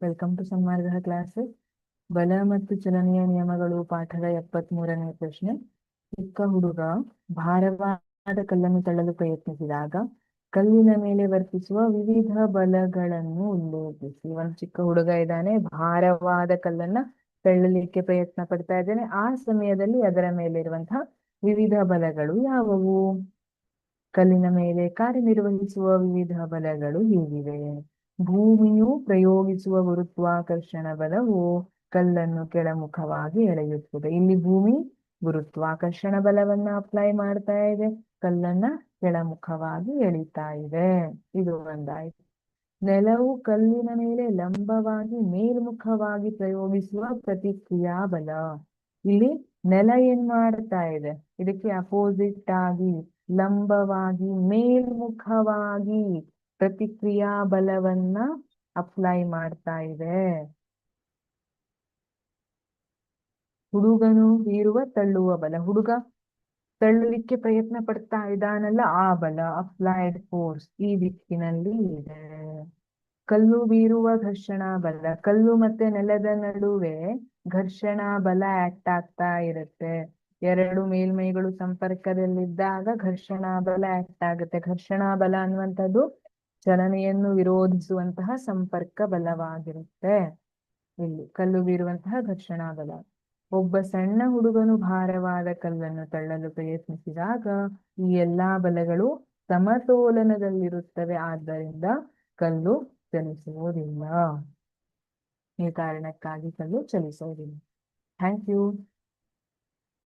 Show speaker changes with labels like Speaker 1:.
Speaker 1: Welcome to Sanmarga classes. ಬಲ ಮತ್ತು ಚಲನೆಯ ನಿಯಮಗಳು ಪಾಠದ 73ನೇ ಪ್ರಶ್ನೆ. ಚಿಕ್ಕ ಹುಡುಗ ಭಾರವಾದ ಕಲ್ಲನ್ನು ತಳ್ಳಲು ಪ್ರಯತ್ನಿಸಿದಾಗ ಕಲ್ಲಿನ ಮೇಲೆ ವರ್ತಿಸುವ ವಿವಿಧ ಬಲಗಳನ್ನು ಉಲ್ಲೇಖಿಸಿ. ಒಂದು ಚಿಕ್ಕ ಹುಡುಗ ಇದ್ದಾನೆ, ಭಾರವಾದ ಕಲ್ಲನ್ನ ತಳ್ಳಲಿಕ್ಕೆ ಪ್ರಯತ್ನ ಪಡ್ತಾ ಇದ್ದಾನೆ. ಆ ಸಮಯದಲ್ಲಿ ಅದರ ಮೇಲೆ ಇರುವಂತಹ ವಿವಿಧ ಬಲಗಳು ಯಾವುವು? ಕಲ್ಲಿನ ಮೇಲೆ ಕಾರ್ಯನಿರ್ವಹಿಸುವ ವಿವಿಧ ಬಲಗಳು ಹೀಗಿವೆ. ಭೂಮಿಯು ಪ್ರಯೋಗಿಸುವ ಗುರುತ್ವಾಕರ್ಷಣ ಬಲವು ಕಲ್ಲನ್ನು ಕೆಳಮುಖವಾಗಿ ಎಳೆಯುತ್ತದೆ. ಇಲ್ಲಿ ಭೂಮಿ ಗುರುತ್ವಾಕರ್ಷಣ ಬಲವನ್ನ ಅಪ್ಲೈ ಮಾಡ್ತಾ ಇದೆ, ಕಲ್ಲನ್ನ ಕೆಳಮುಖವಾಗಿ ಎಳಿತಾ ಇದೆ. ಇದು ಒಂದಾಯ್ತು. ನೆಲವು ಕಲ್ಲಿನ ಮೇಲೆ ಲಂಬವಾಗಿ ಮೇಲ್ಮುಖವಾಗಿ ಪ್ರಯೋಗಿಸುವ ಪ್ರತಿಕ್ರಿಯಾ ಬಲ. ಇಲ್ಲಿ ನೆಲ ಏನ್ ಮಾಡ್ತಾ ಇದೆ? ಇದಕ್ಕೆ ಅಪೋಸಿಟ್ ಆಗಿ ಲಂಬವಾಗಿ ಮೇಲ್ಮುಖವಾಗಿ ಪ್ರತಿಕ್ರಿಯಾ ಬಲವನ್ನ ಅಪ್ಲೈ ಮಾಡ್ತಾ ಇದೆ. ಹುಡುಗನು ಬೀರುವ ತಳ್ಳುವ ಬಲ, ಹುಡುಗ ತಳ್ಳಲಿಕ್ಕೆ ಪ್ರಯತ್ನ ಪಡ್ತಾ ಇದ್ದಾನಲ್ಲ, ಆ ಬಲ ಅಪ್ಲೈಡ್ ಫೋರ್ಸ್ ಈ ದಿಕ್ಕಿನಲ್ಲಿ ಇದೆ. ಕಲ್ಲು ಬೀರುವ ಘರ್ಷಣಾ ಬಲ, ಕಲ್ಲು ಮತ್ತೆ ನೆಲದ ನಡುವೆ ಘರ್ಷಣಾ ಬಲ ಆಕ್ಟ್ ಆಗ್ತಾ ಇರುತ್ತೆ. ಎರಡು ಮೇಲ್ಮೈಗಳು ಸಂಪರ್ಕದಲ್ಲಿದ್ದಾಗ ಘರ್ಷಣಾ ಬಲ ಆಕ್ಟ್ ಆಗುತ್ತೆ. ಘರ್ಷಣಾ ಬಲ ಅನ್ನುವಂಥದ್ದು ಚಲನೆಯನ್ನು ವಿರೋಧಿಸುವಂತಹ ಸಂಪರ್ಕ ಬಲವಾಗಿರುತ್ತೆ. ಇಲ್ಲಿ ಕಲ್ಲು ಬೀರುವಂತಹ ಘರ್ಷಣಾ ಬಲ. ಒಬ್ಬ ಸಣ್ಣ ಹುಡುಗನು ಭಾರವಾದ ಕಲ್ಲನ್ನು ತಳ್ಳಲು ಪ್ರಯತ್ನಿಸಿದಾಗ ಈ ಎಲ್ಲಾ ಬಲಗಳು ಸಮತೋಲನದಲ್ಲಿರುತ್ತವೆ, ಆದ್ದರಿಂದ ಕಲ್ಲು ಚಲಿಸುವುದಿಲ್ಲ. ಈ ಕಾರಣಕ್ಕಾಗಿ ಕಲ್ಲು ಚಲಿಸುವುದಿಲ್ಲ. Thank you.